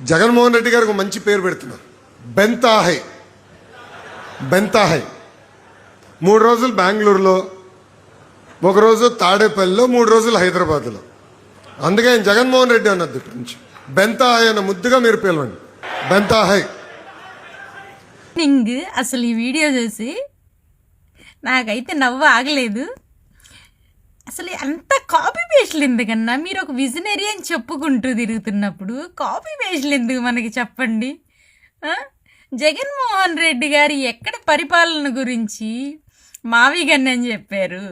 జగన్మోహన్ రెడ్డి గారికి ఒక మంచి పేరు పెడుతున్నారు. బెంతాహై. బెంతాహై 3 రోజులు బెంగళూరులో, 1 రోజు తాడేపల్లిలో, 3 రోజులు హైదరాబాద్లో. అందుకే ఆయన జగన్మోహన్ రెడ్డి అన్నది నుంచి బెంతాహై అన్న ముద్దుగా మీరు పిలవండి. బెంతాహై. అసలు ఈ వీడియో చూసి నాకైతే నవ్వు ఆగలేదు. అసలు అంత కాపీ పేస్ట్లు ఎందుకన్నా? మీరు ఒక విజనరీ అని చెప్పుకుంటూ తిరుగుతున్నప్పుడు కాపీ పేస్ట్లు ఎందుకు మనకి చెప్పండి. జగన్మోహన్ రెడ్డి గారు ఎక్కడ పరిపాలన గురించి మావిగన్ అని చెప్పారు.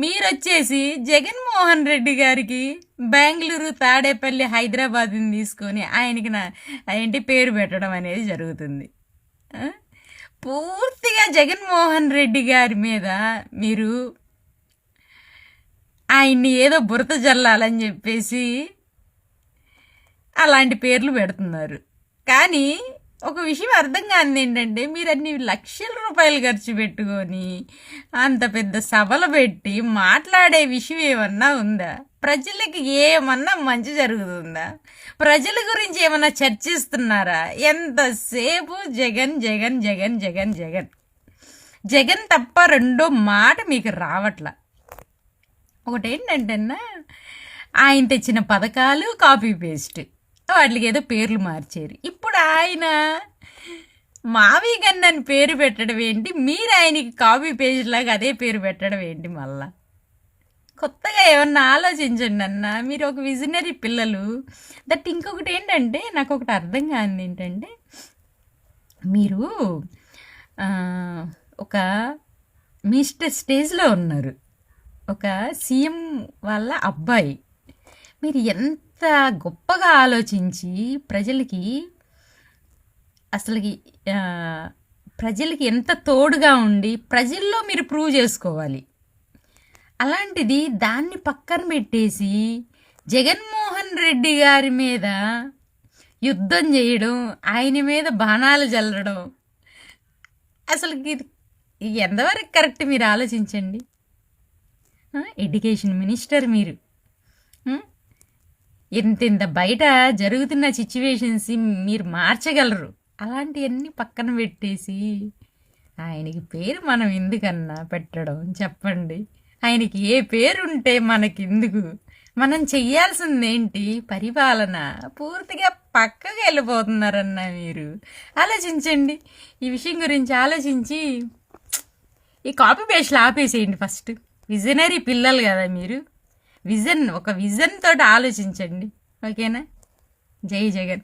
మీరు వచ్చేసి జగన్మోహన్ రెడ్డి గారికి బెంగళూరు, తాడేపల్లి, హైదరాబాద్ని తీసుకొని ఆయనకి ఏంటి పేరు పెట్టడం అనేది జరుగుతుంది. పూర్తిగా జగన్మోహన్ రెడ్డి గారి మీద మీరు ఆయన్ని ఏదో బురద జల్లాలని చెప్పేసి అలాంటి పేర్లు పెడుతున్నారు. కానీ ఒక విషయం అర్థం కానిది ఏంటంటే, మీరు అన్ని లక్షల రూపాయలు ఖర్చు పెట్టుకొని అంత పెద్ద సభలు పెట్టి మాట్లాడే విషయం ఏమన్నా ఉందా? ప్రజలకి ఏమన్నా మంచి జరుగుతుందా? ప్రజల గురించి ఏమన్నా చర్చిస్తున్నారా? ఎంతసేపు జగన్ జగన్ జగన్ జగన్ జగన్ జగన్ తప్ప రెండో మాట మీకు రావట్లా. ఒకటేంటంటే ఆయన తెచ్చిన పథకాలు కాపీ పేస్ట్, వాటికి ఏదో పేర్లు మార్చారు. ఇప్పుడు ఆయన మావిగన్ అని పేరు పెట్టడం ఏంటి? మీరు ఆయనకి కాపీ పేస్ట్ లాగా అదే పేరు పెట్టడం ఏంటి? మళ్ళా కొత్తగా ఏమన్నా ఆలోచించండి అన్న. మీరు ఒక విజనరీ పిల్లలు. దట్ ఇంకొకటి ఏంటంటే, నాకు ఒకటి అర్థం కానిది ఏంటంటే, మీరు ఒక మిస్టర్ స్టేజ్లో ఉన్నారు, ఒక సీఎం వాళ్ళ అబ్బాయి. మీరు ఎంత గొప్పగా ఆలోచించి ప్రజలకి ఎంత తోడుగా ఉండి ప్రజల్లో మీరు ప్రూవ్ చేసుకోవాలి. అలాంటిది దాన్ని పక్కన పెట్టేసి జగన్మోహన్ రెడ్డి గారి మీద యుద్ధం చేయడం, ఆయన మీద బాణాలు జల్లడం, అసలుకి ఎంతవరకు కరెక్ట్ మీరు ఆలోచించండి. ఎడ్యుకేషన్ మినిస్టర్ మీరు. ఇంత బయట జరుగుతున్న సిచ్యువేషన్స్ మీరు మార్చగలరు. అలాంటివన్నీ పక్కన పెట్టేసి ఆయనకి పేరు మనం ఎందుకన్నా పెట్టడం చెప్పండి. ఆయనకి ఏ పేరు ఉంటే మనకెందుకు? మనం చెయ్యాల్సింది ఏంటి? పరిపాలన. పూర్తిగా పక్కగా వెళ్ళిపోతున్నారన్నా మీరు. ఆలోచించండి, ఈ విషయం గురించి ఆలోచించి ఈ కాపీ పేస్ట్లు ఆపేసేయండి. ఫస్ట్ విజనరీ పిల్లలు కదా మీరు. ఒక విజన్ తోటి ఆలోచించండి. ఓకేనా? జై జగన్.